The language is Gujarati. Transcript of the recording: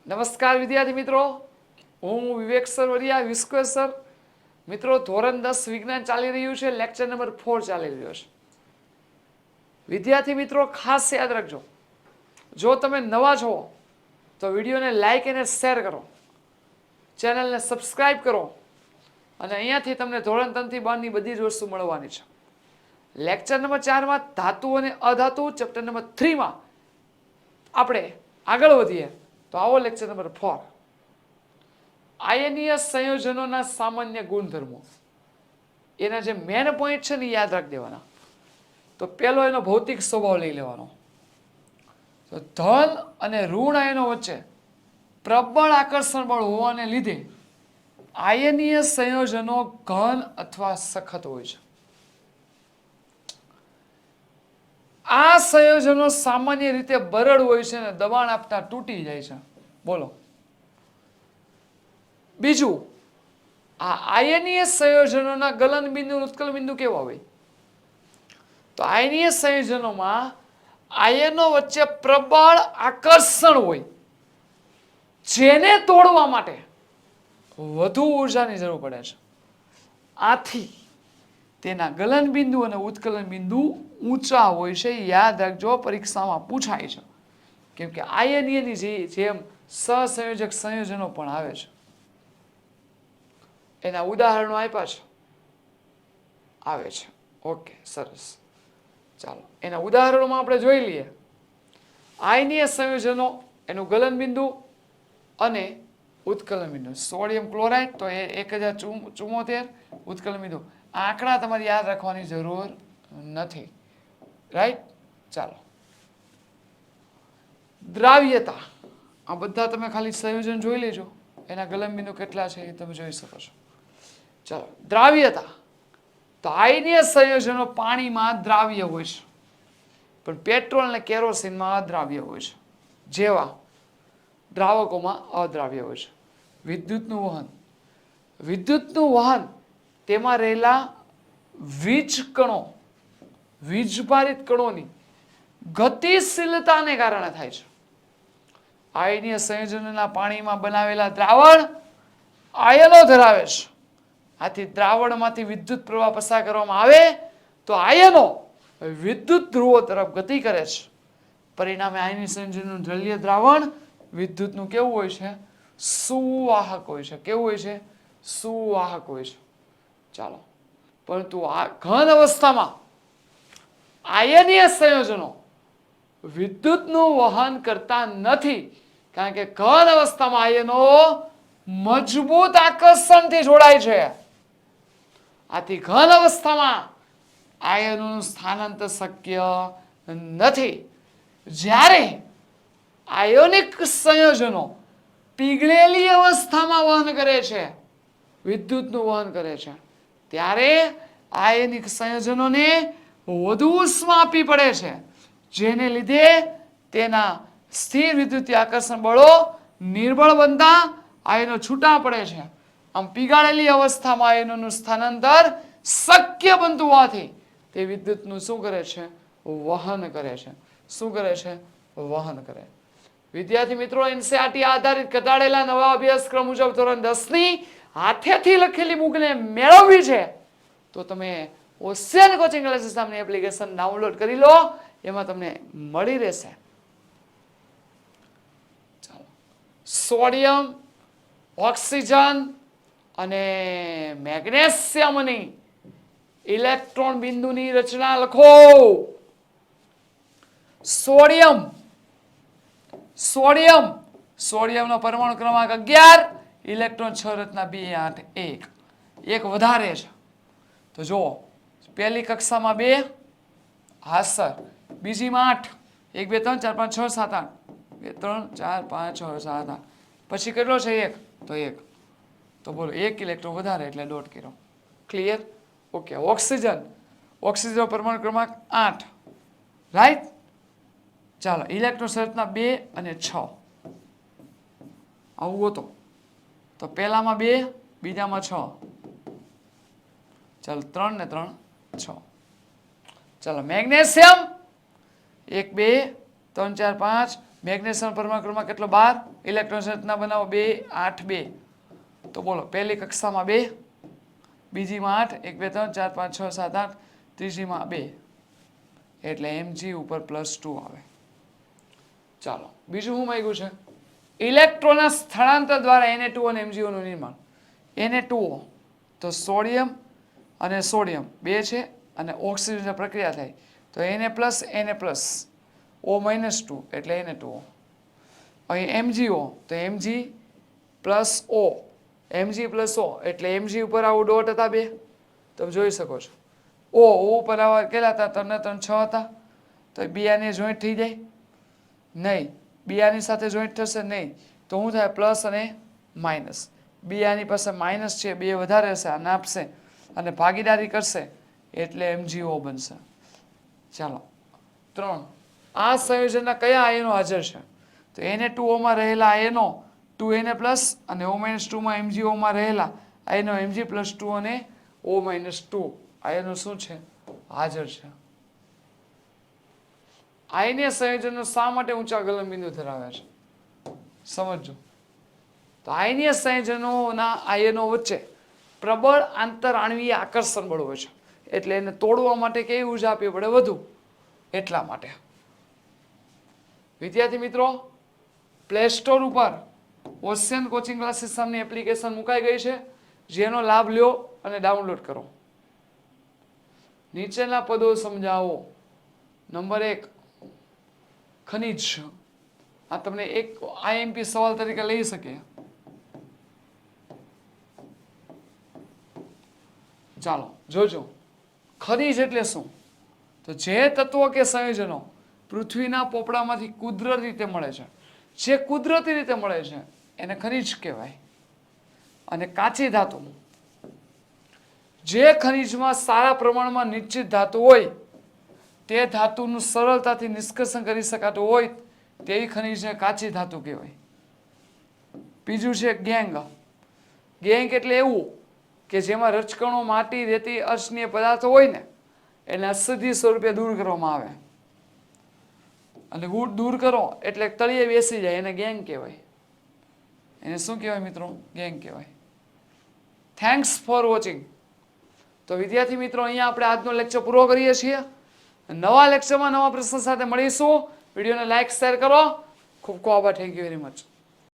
નમસ્કાર વિદ્યાર્થી મિત્રો, હું વિવેક સર વરિયા વિસ્કવેર સર. મિત્રો, ધોરણ 10 વિજ્ઞાન ચાલી રહ્યું છે, લેક્ચર નંબર 4 ચાલી રહ્યો છે. વિદ્યાર્થી મિત્રો, ખાસ યાદ રાખજો, જો તમે નવા છો તો વિડીયોને લાઈક અને શેર કરો, ચેનલને સબસ્ક્રાઈબ કરો, અને અહીંયાથી તમને ધોરણ 3 થી 12 ની બધી જ વસ્તુ મળવાની છે. લેક્ચર નંબર 4 માં ધાતુ અને અધાતુ, ચેપ્ટર નંબર 3 માં આપણે આગળ વધીએ તો આવો લેક્ચર નંબર 4, આયનીય સંયોજનોના સામાન્ય ગુણધર્મો. એના જે મેન પોઈન્ટ છે ને યાદ રાખી દેવાના. તો પહેલો એનો ભૌતિક સ્વભાવ લઈ લેવાનો. તો ધન અને ઋણ આયનો વચ્ચે પ્રબળ આકર્ષણ બળ હોવાને લીધે આયનીય સંયોજનો ઘન અથવા સખત હોય છે. આ સંયોજનો સામાન્ય રીતે બરડ હોય છે અને દબાણ આપતા તૂટી જાય છે. બોલો. બીજું, આ આયનીય સંયોજનોના ગલન બિંદુ ઉત્કલન બિંદુ કેવા હોય? તો આયનીય સંયોજનોમાં આયનો વચ્ચે પ્રબળ આકર્ષણ હોય, જેને તોડવા માટે વધુ ઊર્જાની જરૂર પડે છે. આથી તેના ગલન બિંદુ અને ઉત્કલન બિંદુ ઊંચા હોય છે. યાદ રાખજો, પરીક્ષામાં પૂછાય છે. કેમ કે આયનીયની જેમ સહસંયોજક સંયોજનો પણ આવે છે. એના ઉદાહરણો આપ્યા છે, આવે છે. ઓકે, સરસ. ચાલો, એના ઉદાહરણોમાં આપણે જોઈ લઈએ. આયનીય સંયોજનો, એનું ગલન બિંદુ અને ઉત્કલન બિંદુ. સોડિયમ ક્લોરાઇડ તો એ 1074, ઉત્કલન બિંદુ. આંકડા તમારે યાદ રાખવાની જરૂર નથી, રાઈટ? ચાલો, દ્રાવ્યતા. આ બધા તમે ખાલી સંયોજન જોઈ લેજો, એના ગલન બિંદુ કેટલા છે એ તમે જોઈ શકો છો. ચાલો, દ્રાવ્યતા. તો આયનીય સંયોજનો પાણીમાં દ્રાવ્ય હોય છે, પણ પેટ્રોલ અને કેરોસીનમાં અદ્રાવ્ય હોય છે. જેવા દ્રાવકોમાં અદ્રાવ્ય હોય છે. વિદ્યુતનું વહન. વિદ્યુતનું વહન તેમાં રહેલા વીજકણો, વીજભારિત કણોની ગતિશીલતાને કારણે થાય છે. આયનીય સંયોજનોના પાણીમાં બનાવેલા દ્રાવણ આયનો ધરાવે છે. આથી દ્રાવણમાંથી વિદ્યુત પ્રવાહ પસાર કરવામાં આવે તો આયનો વિદ્યુત ધ્રુવો તરફ ગતિ કરે છે. પરિણામે આયનીય સંયોજનનું જલીય દ્રાવણ વિદ્યુતનું કેવું હોય છે? સુવાહક હોય છે. કેવું હોય છે? સુવાહક હોય છે. ચાલો, પરંતુ આ ઘન અવસ્થામાં આયનીય સંયોજનો વિદ્યુતનું વહન કરતા નથી, કારણ કે ઘન અવસ્થામાં આયનો મજબૂત આકર્ષણથી જોડાય છે. આથી ઘન અવસ્થામાં આયનોનું સ્થાનાંતર શક્ય નથી. જ્યારે આયોનિક સંયોજનો પીગળેલી અવસ્થામાં વહન કરે છે, વિદ્યુતનું વહન કરે છે, ત્યારે આયનિક સંયોજનોને વધુ ઉષ્મા આપવી પડે છે, જેને લીધે તેના સ્થિર વિદ્યુતીય આકર્ષણ બળો નિર્બળ બનતા આયનો છૂટા પડે છે. આમ પીગાળેલી અવસ્થામાં આયનોનું સ્થાનાંતર શક્ય બનતું હોવાથી તે વિદ્યુતનું શું કરે છે? વહન કરે છે. શું કરે છે? વહન કરે. વિદ્યાર્થી મિત્રો, એનસીઈઆરટી આધારિત ઘટાડેલા નવા અભ્યાસક્રમ મુજબ ધોરણ 10 ની હાથેથી લખેલી બુકને મેળવવી છે તો તમે ઓશિયન કોચિંગ ક્લાસીસ નામની એપ્લિકેશન ડાઉનલોડ કરી લો. એમાં તમને મળી રહેશે. ચાલો, સોડિયમ, ઓક્સિજન અને મેગ્નેશિયમની ઇલેક્ટ્રોન બિંદુની રચના લખો. સોડિયમ, સોડિયમ, સોડિયમનો પરમાણુ ક્રમાંક 11, ઇલેક્ટ્રોન 6 રચના 2 8 1, એક વધારે છે. તો જુઓ, પહેલી કક્ષામાં 2, હા સર, બીજીમાં 8, 1 2 3 4 5 6 7 8, 2 3 4 5 6 7 8, પછી કેટલો છે? 1, તો 1. તો બોલો, 1 ઇલેક્ટ્રોન વધારે એટલે ડોટ કર્યો. ક્લિયર? ઓકે. ઓક્સિજન, ઓક્સિજન પરમાણુ ક્રમાંક 8, રાઈટ? ચાલો, ઇલેક્ટ્રોન સંરચના 2 અને 6. આવું હતો તો પહેલામાં 2, બીજામાં 6. ચાલો, 3 ને 3 6. ચાલો, મેગ્નેશિયમ 1 2 3 4 5 મેગ્નેશિયમ પરમાણુમાં કેટલો 12 ઇલેક્ટ્રોન રચના બનાવો 2 8 2 તો બોલો પહેલી કક્ષામાં 2 બીજીમાં 8 1 2 3 4 5 6 7 8 ત્રીજીમાં 2 એટલે Mg ઉપર +2 આવે ચાલો બીજું શું માંગ્યું છે ઇલેક્ટ્રોનના સ્થળાંતર દ્વારા Na2 અને MgO નું નિર્માણ Na2O તો સોડિયમ અને સોડિયમ બે છે અને ઓક્સિજન પ્રક્રિયા થાય તો Na+, O-2 એટલે Na2O અહીં MgO તો Mg+O Mg+O એટલે Mg ઉપર આવું ડોટ હતા બે તમે જોઈ શકો છો O ઉપર આવા કેટલા હતા 3 3 6 હતા તો બી આની જોઈન્ટ થઈ જાય નહીં બી આની સાથે જોઈન્ટ થશે નહીં તો શું થાય પ્લસ અને માઇનસ બી આની પાસે માઇનસ છે બે વધારે હશે આને આપશે અને ભાગીદારી કરશે એટલે MgO બનશે ચાલો 3 આ સંયોજનના કયા આયનો હાજર છે તો Na2O માં રહેલા આયનો 2Na+ અને O-2 માં MgO માં રહેલા આયનો Mg+2 અને O-2 આયનો શું છે હાજર છે આયનીય સંયોજનો શા માટે ઊંચા ગલનબિંદુ ધરાવે છે સમજો તો આયનીય સંયોજનોના આયનો વચ્ચે પ્રબળ આંતરઆણવીય આકર્ષણ બળ હોય છે એટલે એને તોડવા માટે કેવી ઊર્જા આપવી પડે વધુ એટલા માટે વિદ્યાર્થી મિત્રો પ્લે સ્ટોર ઉપર ઓશિયન કોચિંગ ક્લાસીસ નામની એપ્લિકેશન મુકાઈ ગઈ છે જેનો લાભ લ્યો અને ડાઉનલોડ કરો નીચેના પદો સમજાવો નંબર 1 ખનિજ આ તમને એક IMP સવાલ તરીકે લઈ શકે ચાલો જોજો ખનિજ એટલે શું તો જે તત્વો કે સંયોજનો પૃથ્વીના પોપડામાંથી કુદરતી રીતે મળે છે જે કુદરતી રીતે મળે છે એને ખનિજ કહેવાય અને કાચી ધાતુ જે ખનિજમાં સારા પ્રમાણમાં નિશ્ચિત ધાતુ હોય તે ધાતુનું સરળતાથી નિષ્કર્ષણ કરી શકાતું હોય તેવી ખનિજને કાચી ધાતુ કહેવાય બીજું છે ગેંગ એટલે એવું કે જેમાં રજકણો માટી રેતી અર્શનીય પદાર્થો હોય ને એને અશુદ્ધિ સ્વરૂપે દૂર કરવામાં આવે અને દૂર કરો એટલે તળિયે બેસી જાય એને ગેંગ કહેવાય એને શું કહેવાય મિત્રો ગેંગ કહેવાય થેન્ક્સ ફોર વોચિંગ તો વિદ્યાર્થી મિત્રો અહીંયા આપણે આજનો લેક્ચર પૂરો કરીએ છીએ નવા લેક્ચરમાં નવા પ્રશ્ન સાથે મળીશું વિડીયોને લાઈક શેર કરો ખૂબ ખૂબ આભાર થેન્ક યુ વેરી મચ